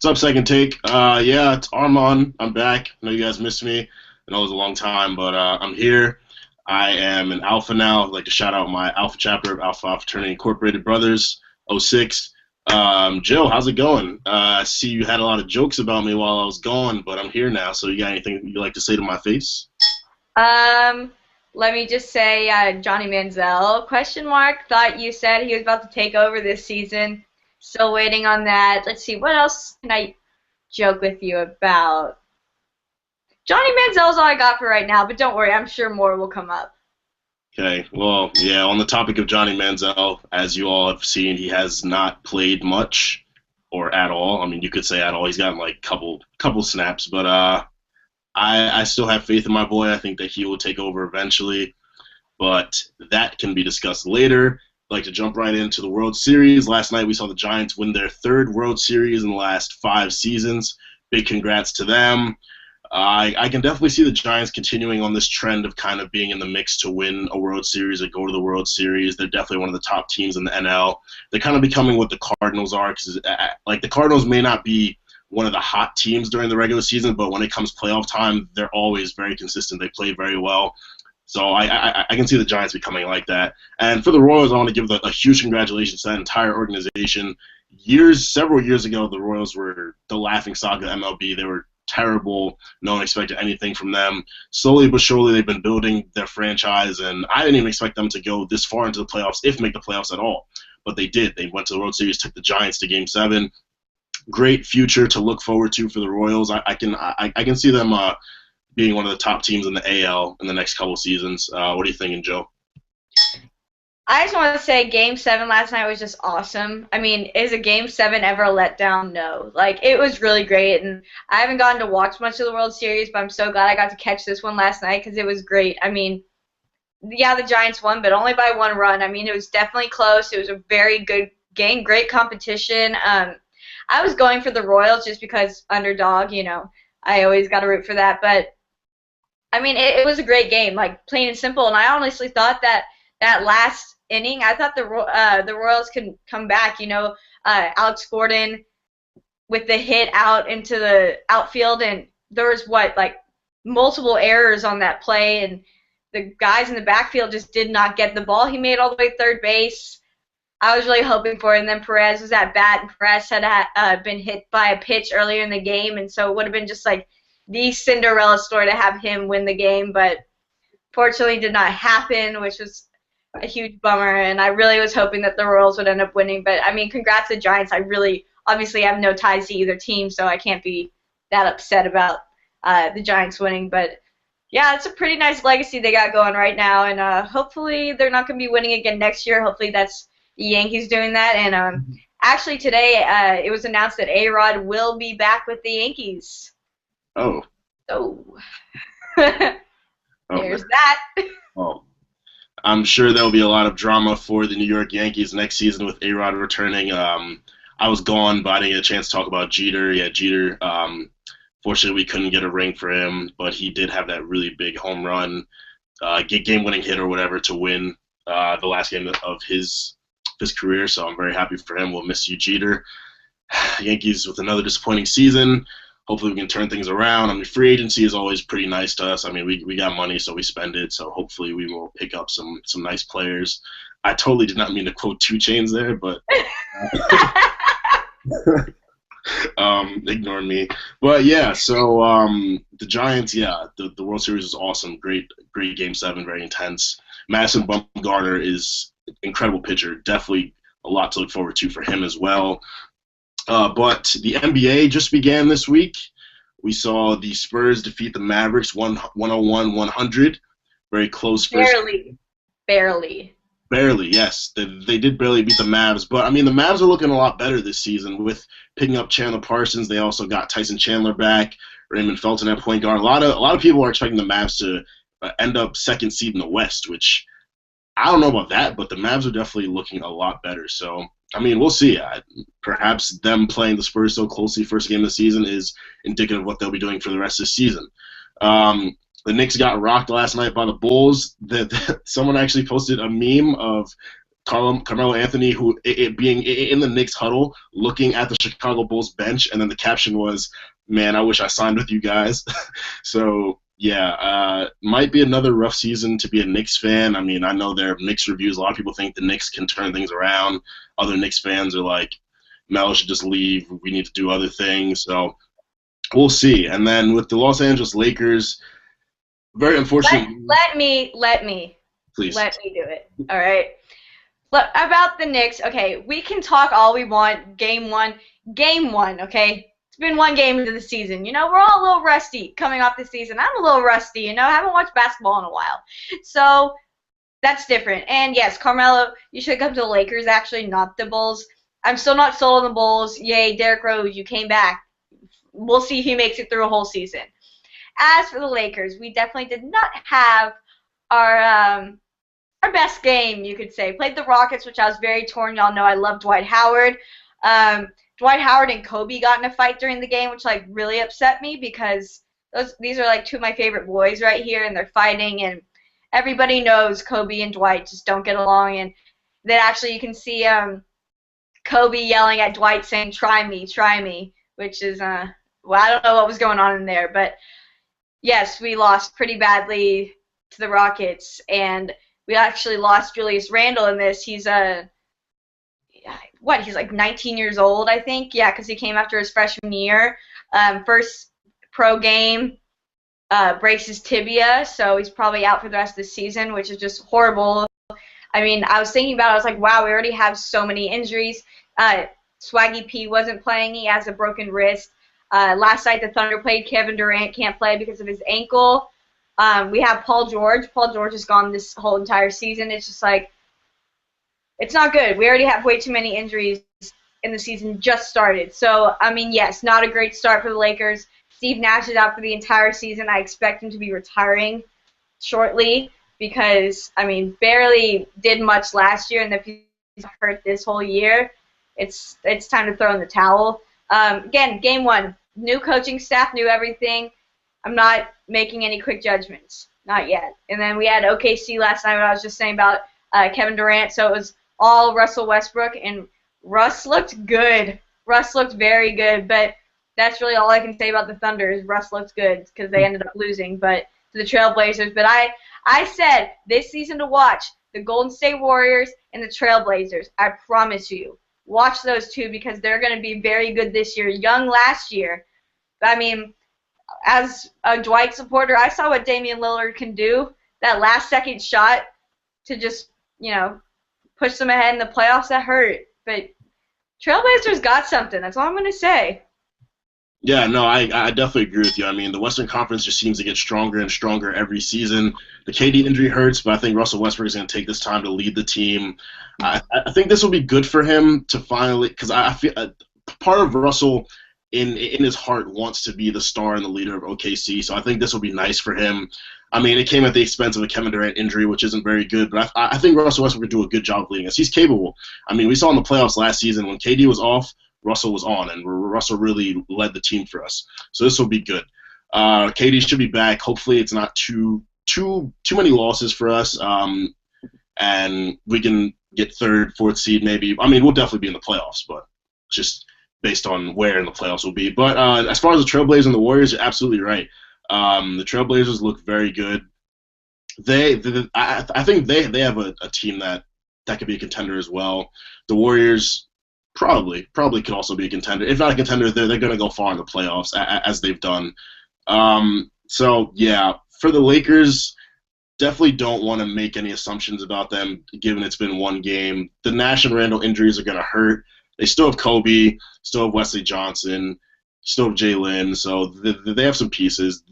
What's up, Second Take? Yeah, it's Armand. I'm back. I know you guys missed me. I know it was a long time, but I'm here. I am an alpha now. I'd like to shout out my alpha chapter of Alpha Alpha Fraternity Incorporated Brothers, '06. Jill, how's it going? I see you had a lot of jokes about me while I was gone, but I'm here now, so you got anything you'd like to say to my face? Um, Let me just say, Johnny Manziel, question mark. Thought you said he was about to take over this season. Still waiting on that. Let's see, what else can I joke with you about? Johnny Manziel's all I got for right now, but don't worry, I'm sure more will come up. Okay, well, yeah, on the topic of Johnny Manziel, as you all have seen, he has not played much or at all. I mean, you could say at all. He's gotten like couple snaps, but I still have faith in my boy. I think that he will take over eventually, but that can be discussed later. I'd like to jump right into the World Series. Last night we saw the Giants win their third World Series in the last 5 seasons. Big congrats to them. I can definitely see the Giants continuing on this trend of kind of being in the mix to win a World Series or go to the World Series. They're definitely one of the top teams in the NL. They're kind of becoming what the Cardinals are, because like the Cardinals may not be one of the hot teams during the regular season, but when it comes playoff time, they're always very consistent. They play very well. So I can see the Giants becoming like that. And for the Royals, I want to give a huge congratulations to that entire organization. Several years ago, the Royals were the laughing stock of MLB. They were terrible. No one expected anything from them. Slowly but surely, they've been building their franchise, and I didn't even expect them to go this far into the playoffs, if make the playoffs at all. But they did. They went to the World Series, took the Giants to Game 7. Great future to look forward to for the Royals. I can see them being one of the top teams in the AL in the next couple seasons. What are you thinking, Joe? I just want to say Game 7 last night was just awesome. I mean, is a Game 7 ever a letdown? No. Like, it was really great, and I haven't gotten to watch much of the World Series, but I'm so glad I got to catch this one last night because it was great. I mean, yeah, the Giants won, but only by 1 run. I mean, it was definitely close. It was a very good game, great competition. I was going for the Royals just because underdog, I always got to root for that. But, I mean, it was a great game, like, plain and simple, and I honestly thought that that last inning, I thought the Royals could come back. Alex Gordon with the hit out into the outfield, and there was like multiple errors on that play, and the guys in the backfield just did not get the ball. He made all the way to third base. I was really hoping for it, and then Perez was at bat, and Perez had been hit by a pitch earlier in the game, and so it would have been just like the Cinderella story to have him win the game, but fortunately did not happen, which was a huge bummer, and I really was hoping that the Royals would end up winning. But, I mean, congrats to the Giants. I really obviously have no ties to either team, so I can't be that upset about the Giants winning. But, yeah, it's a pretty nice legacy they got going right now, and hopefully they're not going to be winning again next year. Hopefully that's the Yankees doing that. And actually today it was announced that A-Rod will be back with the Yankees. Oh, So oh, there's that. oh. I'm sure there'll be a lot of drama for the New York Yankees next season with A-Rod returning. I was gone, but I didn't get a chance to talk about Jeter. Yeah, Jeter. Fortunately, we couldn't get a ring for him, but he did have that really big home run, game-winning hit or whatever to win the last game of his career. So I'm very happy for him. We'll miss you, Jeter. Yankees with another disappointing season. Hopefully we can turn things around. I mean, free agency is always pretty nice to us. I mean, we got money, so we spend it. So hopefully we will pick up some nice players. I totally did not mean to quote 2 Chainz there, but ignore me. But yeah, so the Giants, yeah, the World Series is awesome. Great Game 7, very intense. Madison Bumgarner is an incredible pitcher. Definitely a lot to look forward to for him as well. But the NBA just began this week. We saw the Spurs defeat the Mavericks 101-100. Very close first. Barely. Barely, yes. They did barely beat the Mavs. But, I mean, the Mavs are looking a lot better this season with picking up Chandler Parsons. They also got Tyson Chandler back, Raymond Felton at point guard. A lot of people are expecting the Mavs to end up second seed in the West, which I don't know about that, but the Mavs are definitely looking a lot better. So, I mean, we'll see. Perhaps them playing the Spurs so closely first game of the season is indicative of what they'll be doing for the rest of the season. The Knicks got rocked last night by the Bulls. Someone actually posted a meme of Carmelo Anthony, who it being in the Knicks huddle, looking at the Chicago Bulls bench, and then the caption was, "Man, I wish I signed with you guys." So yeah, might be another rough season to be a Knicks fan. I mean, I know there are mixed reviews. A lot of people think the Knicks can turn things around. Other Knicks fans are like, Melo should just leave. We need to do other things. So we'll see. And then with the Los Angeles Lakers, very unfortunate. Let me Please. let me do it. All right. Look, about the Knicks, okay, we can talk all we want. Game one, okay? It's been one game into the season. You know, we're all a little rusty coming off the season. I'm a little rusty, you know, I haven't watched basketball in a while. So that's different. And yes, Carmelo, you should come to the Lakers, actually, not the Bulls. I'm still not sold on the Bulls. Yay, Derrick Rose, you came back. We'll see if he makes it through a whole season. As for the Lakers, we definitely did not have our best game, you could say. Played the Rockets, which I was very torn. Y'all know I love Dwight Howard. Dwight Howard and Kobe got in a fight during the game, which like really upset me because these are like two of my favorite boys right here, and they're fighting, and everybody knows Kobe and Dwight just don't get along. And then actually you can see Kobe yelling at Dwight saying, try me, which is, well, I don't know what was going on in there, but yes, we lost pretty badly to the Rockets, and we actually lost Julius Randle in this. He's he's like 19 years old, I think. Yeah, because he came after his freshman year. First pro game, breaks his tibia, so he's probably out for the rest of the season, which is just horrible. I mean, I was thinking about it. I was like, wow, we already have so many injuries. Swaggy P wasn't playing. He has a broken wrist. Last night the Thunder played. Kevin Durant can't play because of his ankle. We have Paul George. Paul George is gone this whole entire season. It's just like, it's not good. We already have way too many injuries, and the season just started. So, I mean, yes, not a great start for the Lakers. Steve Nash is out for the entire season. I expect him to be retiring shortly because, I mean, barely did much last year, and if he's hurt this whole year, it's time to throw in the towel. Again, game one, new coaching staff, new everything. I'm not making any quick judgments, not yet. And then we had OKC last night, what I was just saying about Kevin Durant. So it was all Russell Westbrook, and Russ looked good. Russ looked very good, but that's really all I can say about the Thunder is Russ looks good because they ended up losing, but to the Trailblazers. But I said this season to watch the Golden State Warriors and the Trailblazers. I promise you. Watch those two because they're going to be very good this year. Young last year. I mean, as a Dwight supporter, I saw what Damian Lillard can do. That last-second shot to just, you know, push them ahead in the playoffs, that hurt. But Trailblazers got something. That's all I'm going to say. Yeah, no, I definitely agree with you. I mean, the Western Conference just seems to get stronger and stronger every season. The KD injury hurts, but I think Russell Westbrook is going to take this time to lead the team. I think this will be good for him to finally, because I feel part of Russell in his heart wants to be the star and the leader of OKC, so I think this will be nice for him. I mean, it came at the expense of a Kevin Durant injury, which isn't very good, but I think Russell Westbrook will do a good job leading us. He's capable. I mean, we saw in the playoffs last season when KD was off, Russell was on, and Russell really led the team for us. So this will be good. KD should be back. Hopefully it's not too many losses for us, and we can get third, fourth seed maybe. I mean, we'll definitely be in the playoffs, but just based on where in the playoffs will be. But as far as the Trailblazers and the Warriors, you're absolutely right. The Trailblazers look very good. I think they have a team that could be a contender as well. The Warriors probably could also be a contender. If not a contender, they're going to go far in the playoffs as they've done. So yeah, for the Lakers, definitely don't want to make any assumptions about them given it's been one game. The Nash and Randall injuries are going to hurt. They still have Kobe, still have Wesley Johnson, still have Jalen, so they have some pieces.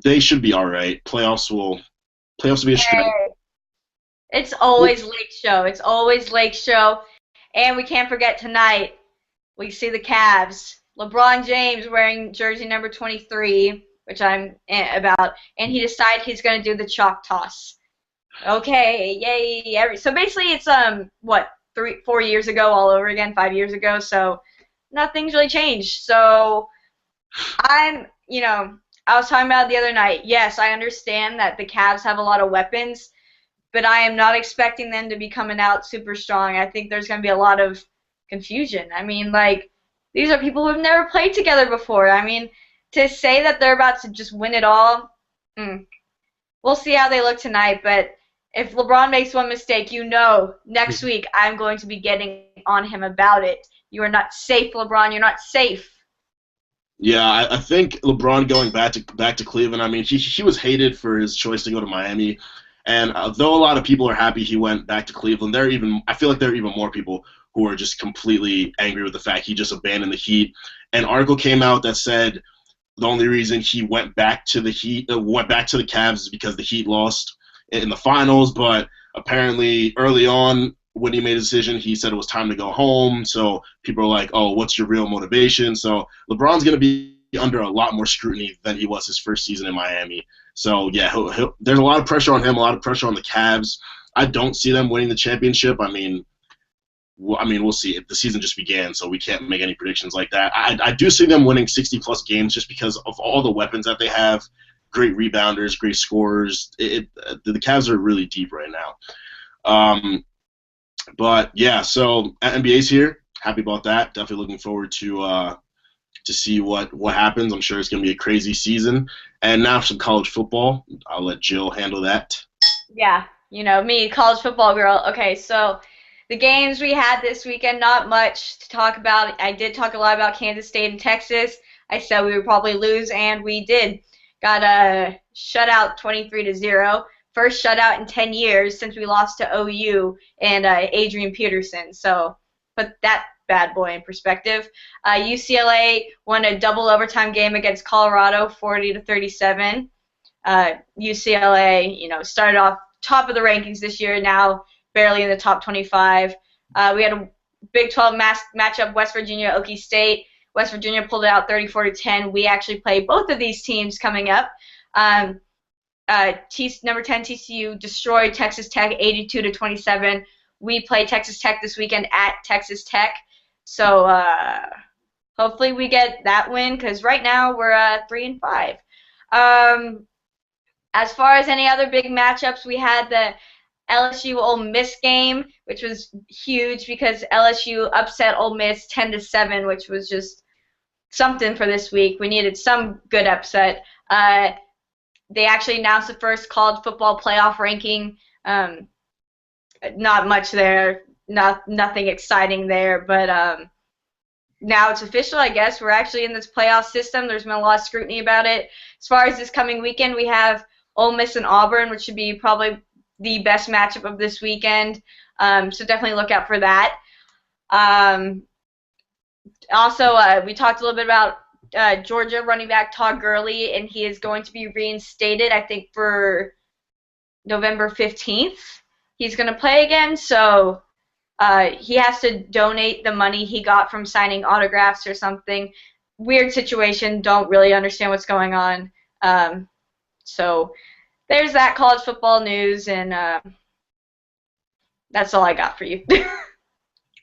They should be all right. Playoffs will be a stretch. It's always Lake Show. It's always Lake Show. And we can't forget tonight, we see the Cavs. LeBron James wearing jersey number 23, which I'm about, and he decided he's going to do the chalk toss. Okay, yay. So basically it's, 4 years ago all over again, 5 years ago, so nothing's really changed. So I was talking about it the other night. Yes, I understand that the Cavs have a lot of weapons, but I am not expecting them to be coming out super strong. I think there's going to be a lot of confusion. I mean, like, these are people who have never played together before. I mean, to say that they're about to just win it all, we'll see how they look tonight. But if LeBron makes one mistake, next week I'm going to be getting on him about it. You are not safe, LeBron. You're not safe. Yeah, I think LeBron going back to Cleveland. I mean, he was hated for his choice to go to Miami, and though a lot of people are happy he went back to Cleveland, I feel like there are even more people who are just completely angry with the fact he just abandoned the Heat. An article came out that said the only reason he went back to the Cavs is because the Heat lost in the finals. But apparently, early on when he made a decision, he said it was time to go home. So people are like, "Oh, what's your real motivation?" So LeBron's going to be under a lot more scrutiny than he was his first season in Miami. So yeah, there's a lot of pressure on him, a lot of pressure on the Cavs. I don't see them winning the championship. I mean, we'll see. The season just began, so we can't make any predictions like that. I do see them winning 60-plus games just because of all the weapons that they have. Great rebounders, great scorers. The Cavs are really deep right now. But yeah, so NBA's here. Happy about that. Definitely looking forward to see what happens. I'm sure it's going to be a crazy season. And now some college football. I'll let Jill handle that. Yeah, me, college football girl. Okay, so the games we had this weekend, not much to talk about. I did talk a lot about Kansas State and Texas. I said we would probably lose, and we did. Got a shutout 23-0. First shutout in 10 years since we lost to OU and Adrian Peterson. So put that bad boy in perspective. UCLA won a double overtime game against Colorado, 40-37. UCLA, started off top of the rankings this year, now barely in the top 25. We had a Big 12 matchup, West Virginia, Okie State. West Virginia pulled it out 34-10. We actually play both of these teams coming up. Number 10 TCU destroyed Texas Tech 82-27. We play Texas Tech this weekend at Texas Tech. So hopefully we get that win because right now we're 3-5. As far as any other big matchups, we had the LSU Ole Miss game, which was huge because LSU upset Ole Miss 10-7, which was just something for this week. We needed some good upset. They actually announced the first college football playoff ranking. Not much there, nothing exciting there, but now it's official, I guess. We're actually in this playoff system. There's been a lot of scrutiny about it. As far as this coming weekend, we have Ole Miss and Auburn, which should be probably the best matchup of this weekend. So definitely look out for that. Also, we talked a little bit about Georgia running back Todd Gurley, and he is going to be reinstated, I think, for November 15th. He's going to play again, so he has to donate the money he got from signing autographs or something. Weird situation, don't really understand what's going on. So there's that college football news, and that's all I got for you.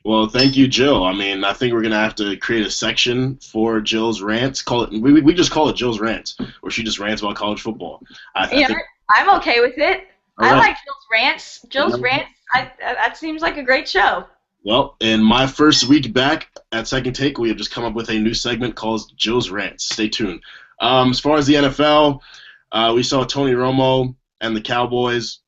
Well, thank you, Jill. I mean, I think we're gonna have to create a section for Jill's rants. We just call it Jill's rants, where she just rants about college football. I'm okay with it. I like Jill's rants. Jill's rants. That seems like a great show. Well, in my first week back at Second Take, we have just come up with a new segment called Jill's Rants. Stay tuned. As far as the NFL, we saw Tony Romo and the Cowboys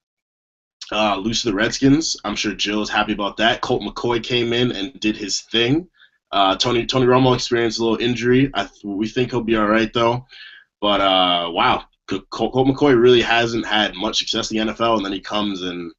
lose to the Redskins. I'm sure Jill is happy about that. Colt McCoy came in and did his thing. Tony Romo experienced a little injury. We think he'll be all right, though. But, wow, Colt McCoy really hasn't had much success in the NFL, and then he comes and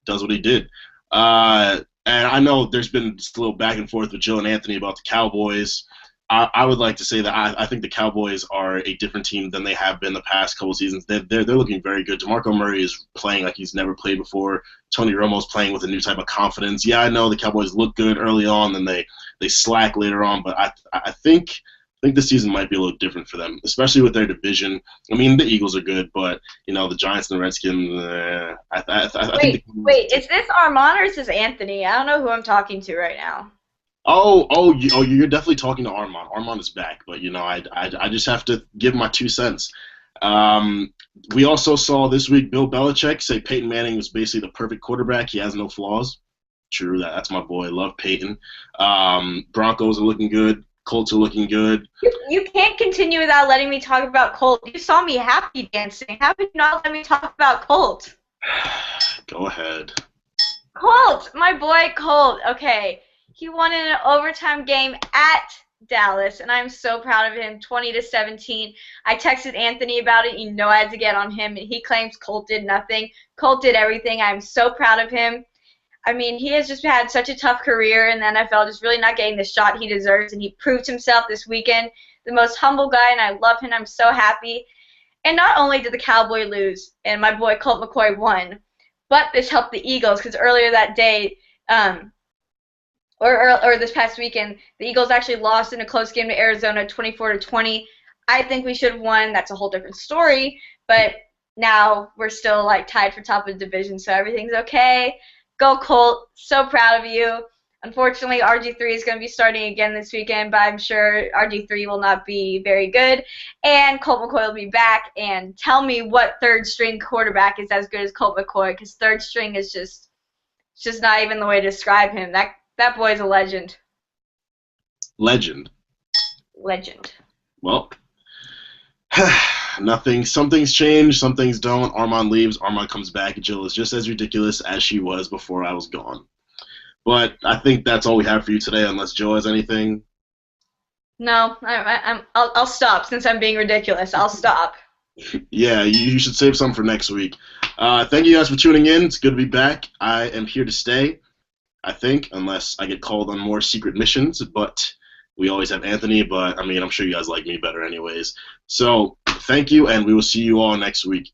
does what he did. And I know there's been just a little back and forth with Jill and Anthony about the Cowboys. I would like to say that I think the Cowboys are a different team than they have been the past couple seasons. They're looking very good. DeMarco Murray is playing like he's never played before. Tony Romo's playing with a new type of confidence. Yeah, I know the Cowboys look good early on, then they slack later on. But I think this season might be a little different for them, especially with their division. I mean, the Eagles are good, but the Giants and the Redskins. Wait, is this Armand or is this Anthony? I don't know who I'm talking to right now. You're definitely talking to Armand. Armand is back, but I just have to give my 2 cents. Um, we also saw this week Bill Belichick say Peyton Manning was basically the perfect quarterback. He has no flaws. True, that's my boy. Love Peyton. Broncos are looking good. Colts are looking good. You can't continue without letting me talk about Colt. You saw me happy dancing. How could you not let me talk about Colt? Go ahead. Colt, my boy Colt. Okay, he won in an overtime game at Dallas, and I'm so proud of him. 20-17. I texted Anthony about it. You know I had to get on him, and he claims Colt did nothing. Colt did everything. I'm so proud of him. I mean, he has just had such a tough career in the NFL, just really not getting the shot he deserves, and he proved himself this weekend. The most humble guy, and I love him. I'm so happy. And not only did the Cowboys lose, and my boy Colt McCoy won, but this helped the Eagles because earlier that day, or this past weekend, the Eagles actually lost in a close game to Arizona, 24-20. I think we should have won. That's a whole different story, but now we're still like tied for top of the division, so everything's okay. Go Colt. So proud of you. Unfortunately, RG3 is going to be starting again this weekend, but I'm sure RG3 will not be very good. And Colt McCoy will be back. And tell me what third-string quarterback is as good as Colt McCoy, because third string is just not even the way to describe him. That boy's a legend. Legend. Legend. Well, nothing. Some things change, some things don't. Armand leaves, Armand comes back. Jill is just as ridiculous as she was before I was gone. But I think that's all we have for you today, unless Jill has anything. No, I'll stop since I'm being ridiculous. I'll stop. Yeah, you should save some for next week. Thank you guys for tuning in. It's good to be back. I am here to stay, I think, unless I get called on more secret missions. But we always have Anthony. But, I mean, I'm sure you guys like me better anyways. So, thank you, and we will see you all next week.